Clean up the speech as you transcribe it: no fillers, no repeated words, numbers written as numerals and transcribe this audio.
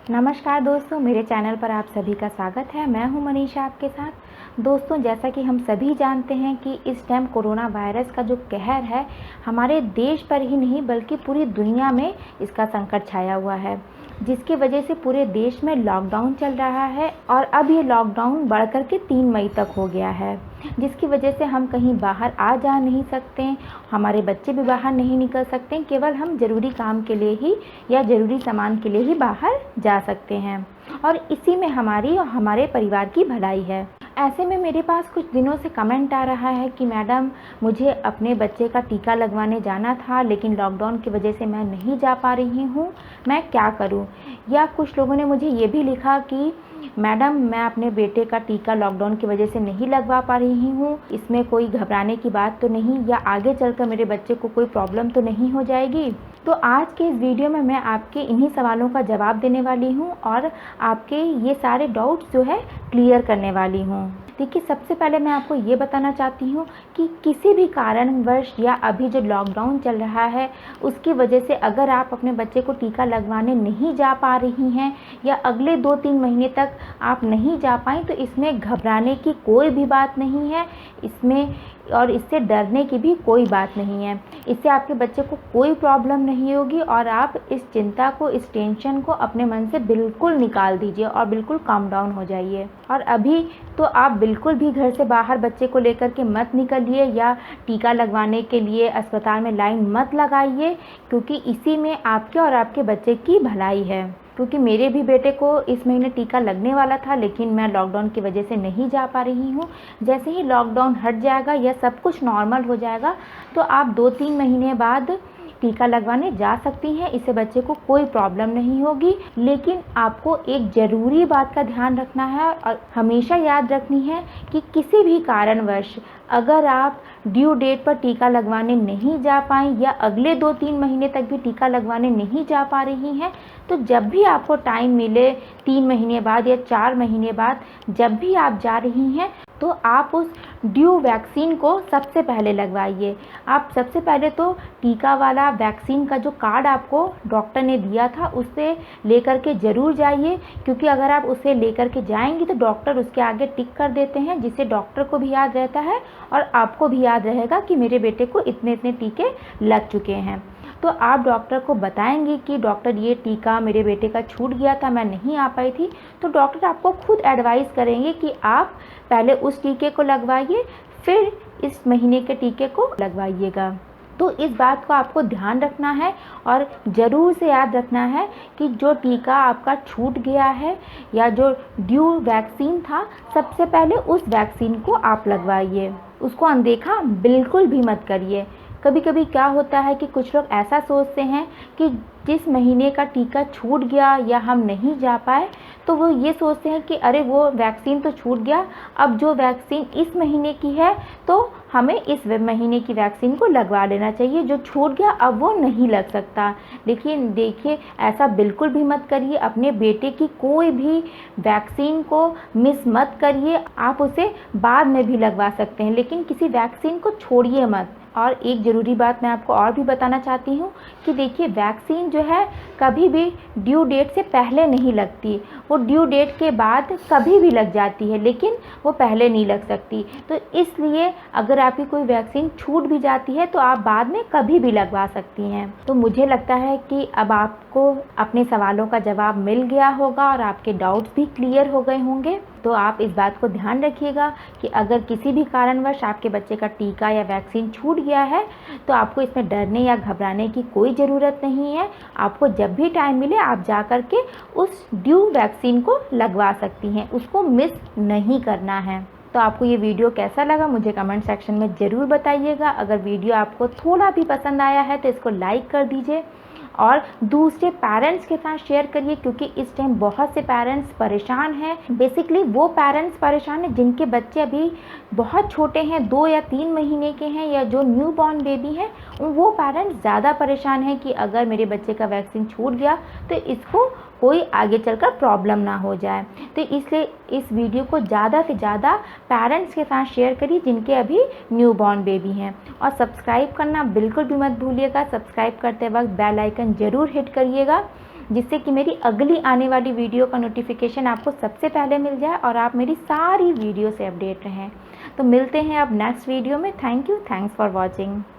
नमस्कार दोस्तों, मेरे चैनल पर आप सभी का स्वागत है। मैं हूं मनीषा आपके साथ। दोस्तों, जैसा कि हम सभी जानते हैं कि इस टाइम कोरोना वायरस का जो कहर है हमारे देश पर ही नहीं बल्कि पूरी दुनिया में इसका संकट छाया हुआ है, जिसकी वजह से पूरे देश में लॉकडाउन चल रहा है और अब ये लॉकडाउन बढ़ कर के 3 मई तक हो गया है, जिसकी वजह से हम कहीं बाहर आ जा नहीं सकते, हमारे बच्चे भी बाहर नहीं निकल सकते। केवल हम ज़रूरी काम के लिए ही या ज़रूरी सामान के लिए ही बाहर जा सकते हैं और इसी में हमारी और हमारे परिवार की भलाई है। ऐसे में मेरे पास कुछ दिनों से कमेंट आ रहा है कि मैडम, मुझे अपने बच्चे का टीका लगवाने जाना था लेकिन लॉकडाउन की वजह से मैं नहीं जा पा रही हूँ, मैं क्या करूँ। या कुछ लोगों ने मुझे ये भी लिखा कि मैडम, मैं अपने बेटे का टीका लॉकडाउन की वजह से नहीं लगवा पा रही हूँ, इसमें कोई घबराने की बात तो नहीं, या आगे चलकर मेरे बच्चे को कोई प्रॉब्लम तो नहीं हो जाएगी। तो आज के इस वीडियो में मैं आपके इन्हीं सवालों का जवाब देने वाली हूँ और आपके ये सारे डाउट्स जो है क्लियर करने वाली हूँ। देखिए, सबसे पहले मैं आपको ये बताना चाहती हूँ कि किसी भी कारणवश या अभी जो लॉकडाउन चल रहा है उसकी वजह से अगर आप अपने बच्चे को टीका लगवाने नहीं जा पा रही हैं या अगले 2-3 महीने तक आप नहीं जा पाएँ, तो इसमें घबराने की कोई भी बात नहीं है, इसमें और इससे डरने की भी कोई बात नहीं है। इससे आपके बच्चे को कोई प्रॉब्लम नहीं होगी और आप इस चिंता को, इस टेंशन को अपने मन से बिल्कुल निकाल दीजिए और बिल्कुल काम डाउन हो जाइए। और अभी तो आप बिल्कुल भी घर से बाहर बच्चे को लेकर के मत निकलिए या टीका लगवाने के लिए अस्पताल में लाइन मत लगाइए, क्योंकि इसी में आपके और आपके बच्चे की भलाई है। क्योंकि मेरे भी बेटे को इस महीने टीका लगने वाला था लेकिन मैं लॉकडाउन की वजह से नहीं जा पा रही हूँ। जैसे ही लॉकडाउन हट जाएगा या सब कुछ नॉर्मल हो जाएगा तो आप 2-3 महीने बाद टीका लगवाने जा सकती हैं, इससे बच्चे को कोई प्रॉब्लम नहीं होगी। लेकिन आपको एक ज़रूरी बात का ध्यान रखना है और हमेशा याद रखनी है कि किसी भी कारणवश अगर आप ड्यू डेट पर टीका लगवाने नहीं जा पाएँ या अगले 2-3 महीने तक भी टीका लगवाने नहीं जा पा रही हैं, तो जब भी आपको टाइम मिले 3 महीने बाद या 4 महीने बाद जब भी आप जा रही हैं, तो आप उस ड्यू वैक्सीन को सबसे पहले लगवाइए। आप सबसे पहले तो टीका वाला वैक्सीन का जो कार्ड आपको डॉक्टर ने दिया था उससे लेकर के ज़रूर जाइए, क्योंकि अगर आप उसे लेकर के जाएंगी तो डॉक्टर उसके आगे टिक कर देते हैं, जिससे डॉक्टर को भी याद रहता है और आपको भी याद रहेगा कि मेरे बेटे को इतने इतने टीके लग चुके हैं। तो आप डॉक्टर को बताएंगे कि डॉक्टर, ये टीका मेरे बेटे का छूट गया था, मैं नहीं आ पाई थी, तो डॉक्टर आपको खुद एडवाइस करेंगे कि आप पहले उस टीके को लगवाइए, फिर इस महीने के टीके को लगवाइएगा। तो इस बात को आपको ध्यान रखना है और ज़रूर से याद रखना है कि जो टीका आपका छूट गया है या जो ड्यू वैक्सीन था, सबसे पहले उस वैक्सीन को आप लगवाइए, उसको अनदेखा बिल्कुल भी मत करिए। कभी कभी क्या होता है कि कुछ लोग ऐसा सोचते हैं कि जिस महीने का टीका छूट गया या हम नहीं जा पाए, तो वो ये सोचते हैं कि अरे वो वैक्सीन तो छूट गया, अब जो वैक्सीन इस महीने की है तो हमें इस महीने की वैक्सीन को लगवा लेना चाहिए, जो छूट गया अब वो नहीं लग सकता। लेकिन देखिए, ऐसा बिल्कुल भी मत करिए, अपने बेटे की कोई भी वैक्सीन को मिस मत करिए। आप उसे बाद में भी लगवा सकते हैं लेकिन किसी वैक्सीन को छोड़िए मत। और एक ज़रूरी बात मैं आपको और भी बताना चाहती हूँ कि देखिए, वैक्सीन जो है कभी भी ड्यू डेट से पहले नहीं लगती, वो ड्यू डेट के बाद कभी भी लग जाती है, लेकिन वो पहले नहीं लग सकती। तो इसलिए अगर आपकी कोई वैक्सीन छूट भी जाती है तो आप बाद में कभी भी लगवा सकती हैं। तो मुझे लगता है कि अब आपको अपने सवालों का जवाब मिल गया होगा और आपके डाउट्स भी क्लियर हो गए होंगे। तो आप इस बात को ध्यान रखिएगा कि अगर किसी भी कारणवश आपके बच्चे का टीका या वैक्सीन छूट गया है तो आपको इसमें डरने या घबराने की कोई ज़रूरत नहीं है। आपको जब भी टाइम मिले आप जा कर के उस ड्यू वैक्सीन को लगवा सकती हैं, उसको मिस नहीं करना है। तो आपको ये वीडियो कैसा लगा मुझे कमेंट सेक्शन में ज़रूर बताइएगा। अगर वीडियो आपको थोड़ा भी पसंद आया है तो इसको लाइक कर दीजिए और दूसरे पेरेंट्स के साथ शेयर करिए, क्योंकि इस टाइम बहुत से पेरेंट्स परेशान हैं। बेसिकली वो पेरेंट्स परेशान हैं जिनके बच्चे अभी बहुत छोटे हैं, 2 या 3 महीने के हैं या जो न्यू बॉर्न बेबी हैं, वो पेरेंट्स ज़्यादा परेशान हैं कि अगर मेरे बच्चे का वैक्सीन छूट गया तो इसको कोई आगे चलकर प्रॉब्लम ना हो जाए। तो इसलिए इस वीडियो को ज़्यादा से ज़्यादा पेरेंट्स के साथ शेयर करिए जिनके अभी न्यू बॉर्न बेबी हैं। और सब्सक्राइब करना बिल्कुल भी मत भूलिएगा। सब्सक्राइब करते वक्त बेल आइकन ज़रूर हिट करिएगा जिससे कि मेरी अगली आने वाली वीडियो का नोटिफिकेशन आपको सबसे पहले मिल जाए और आप मेरी सारी वीडियो से अपडेट रहें। तो मिलते हैं अब नेक्स्ट वीडियो में। Thank you, thanks for watching.